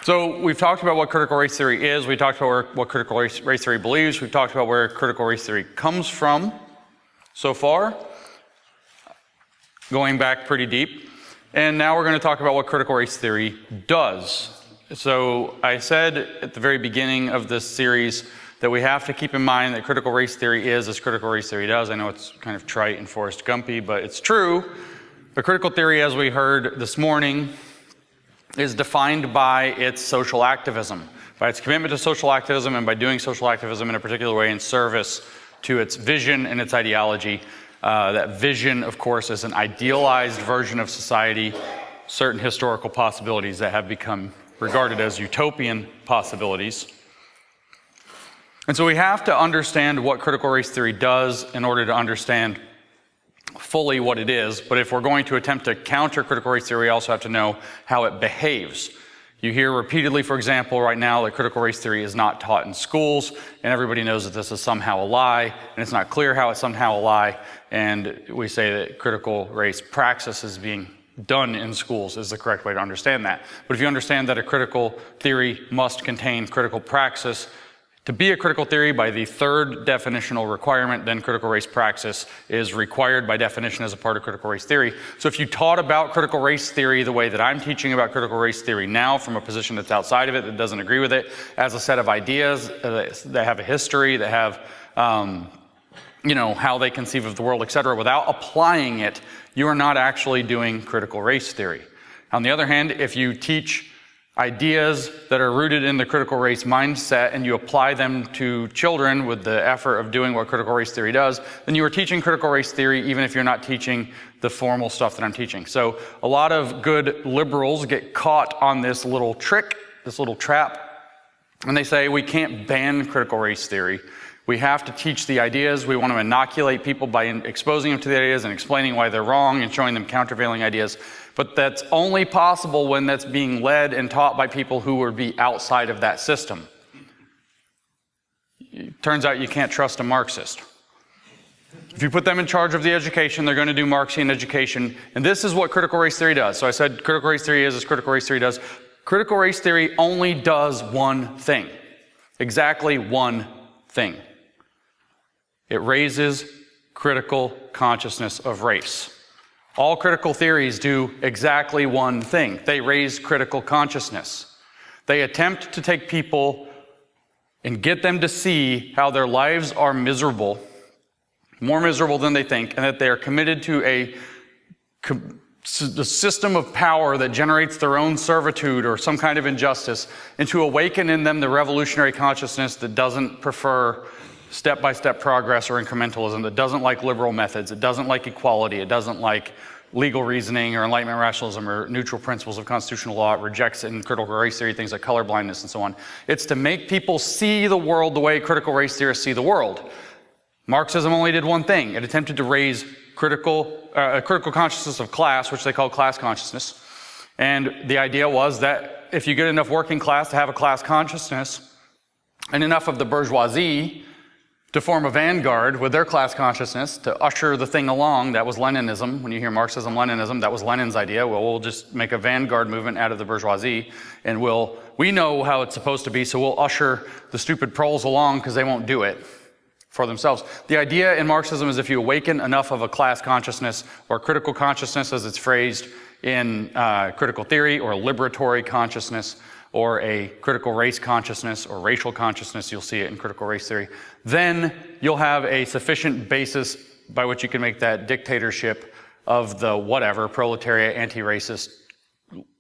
So we've talked about what critical race theory is. We talked about what critical race theory believes. We've talked about where critical race theory comes from so far, going back pretty deep. And now we're going to talk about what critical race theory does. So I said at the very beginning of this series that we have to keep in mind that critical race theory is as critical race theory does. I know it's kind of trite and Forrest Gumpy, but it's true. The critical theory, as we heard this morning, is defined by its social activism, by its commitment to social activism and by doing social activism in a particular way in service to its vision and its ideology. That vision, of course, is an idealized version of society, certain historical possibilities that have become regarded as utopian possibilities. And so we have to understand what critical race theory does in order to understand fully what it is. But if we're going to attempt to counter critical race theory, we also have to know how it behaves. You hear repeatedly, for example, right now that critical race theory is not taught in schools, and everybody knows that this is somehow a lie, and it's not clear how it's somehow a lie, and we say that critical race praxis is being done in schools is the correct way to understand that. But if you understand that a critical theory must contain critical praxis, to be a critical theory by the third definitional requirement, then critical race praxis is required by definition as a part of critical race theory. So if you taught about critical race theory the way that I'm teaching about critical race theory now, from a position that's outside of it, that doesn't agree with it, as a set of ideas that have a history, that have how they conceive of the world, etc., without applying it, you are not actually doing critical race theory. On the other hand, if you teach ideas that are rooted in the critical race mindset and you apply them to children with the effort of doing what critical race theory does, then you are teaching critical race theory even if you're not teaching the formal stuff that I'm teaching. So a lot of good liberals get caught on this little trick, this little trap, and they say we can't ban critical race theory. We have to teach the ideas. We want to inoculate people by exposing them to the ideas and explaining why they're wrong and showing them countervailing ideas. But that's only possible when that's being led and taught by people who would be outside of that system. It turns out you can't trust a Marxist. If you put them in charge of the education, they're going to do Marxian education. And this is what critical race theory does. So I said critical race theory is as critical race theory does. Critical race theory only does one thing. Exactly one thing. It raises critical consciousness of race. All critical theories do exactly one thing. They raise critical consciousness. They attempt to take people and get them to see how their lives are miserable, more miserable than they think, and that they are committed to a system of power that generates their own servitude or some kind of injustice, and to awaken in them the revolutionary consciousness that doesn't prefer step-by-step progress or incrementalism, that doesn't like liberal methods, it doesn't like equality, it doesn't like legal reasoning or Enlightenment rationalism or neutral principles of constitutional law. It rejects in critical race theory things like colorblindness and so on. It's to make people see the world the way critical race theorists see the world. Marxism only did one thing. It attempted to raise critical consciousness of class, which they call class consciousness. And the idea was that if you get enough working class to have a class consciousness and enough of the bourgeoisie to form a vanguard with their class consciousness to usher the thing along. That was Leninism. When you hear Marxism, Leninism, that was Lenin's idea. Well, we'll just make a vanguard movement out of the bourgeoisie, and we know how it's supposed to be, so we'll usher the stupid proles along because they won't do it for themselves. The idea in Marxism is if you awaken enough of a class consciousness or critical consciousness, as it's phrased in critical theory, or liberatory consciousness, or a critical race consciousness or racial consciousness, you'll see it in critical race theory, then you'll have a sufficient basis by which you can make that dictatorship of the whatever, proletariat, anti-racist,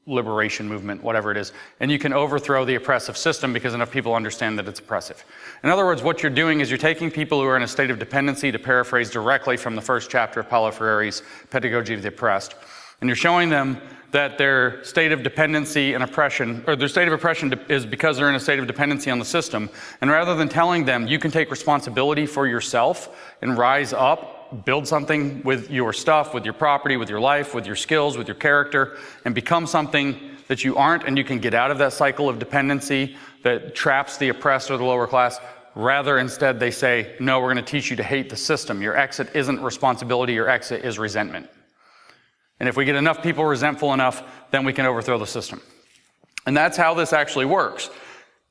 liberation movement, whatever it is, and you can overthrow the oppressive system because enough people understand that it's oppressive. In other words, what you're doing is you're taking people who are in a state of dependency, to paraphrase directly from the first chapter of Paulo Freire's Pedagogy of the Oppressed, and you're showing them that their state of dependency and oppression, or their state of oppression is because they're in a state of dependency on the system. And rather than telling them you can take responsibility for yourself and rise up, build something with your stuff, with your property, with your life, with your skills, with your character, and become something that you aren't, and you can get out of that cycle of dependency that traps the oppressed or the lower class, rather instead they say, no, we're going to teach you to hate the system. Your exit isn't responsibility, your exit is resentment. And if we get enough people resentful enough, then we can overthrow the system. And that's how this actually works.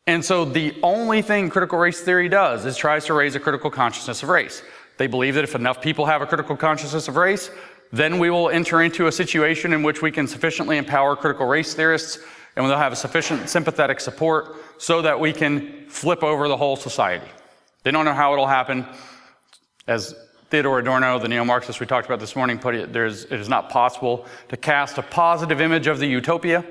And so the only thing critical race theory does is tries to raise a critical consciousness of race. They believe that if enough people have a critical consciousness of race, then we will enter into a situation in which we can sufficiently empower critical race theorists, and they'll have a sufficient sympathetic support so that we can flip over the whole society. They don't know how it'll happen. As Theodore Adorno, the neo-Marxist we talked about this morning, put it, it is not possible to cast a positive image of the utopia.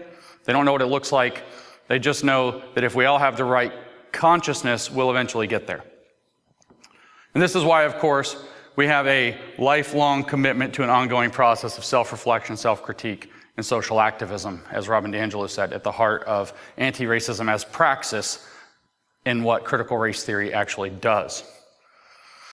They don't know what it looks like. They just know that if we all have the right consciousness, we'll eventually get there. And this is why, of course, we have a lifelong commitment to an ongoing process of self-reflection, self-critique, and social activism, as Robin DiAngelo said, at the heart of anti-racism as praxis in what critical race theory actually does.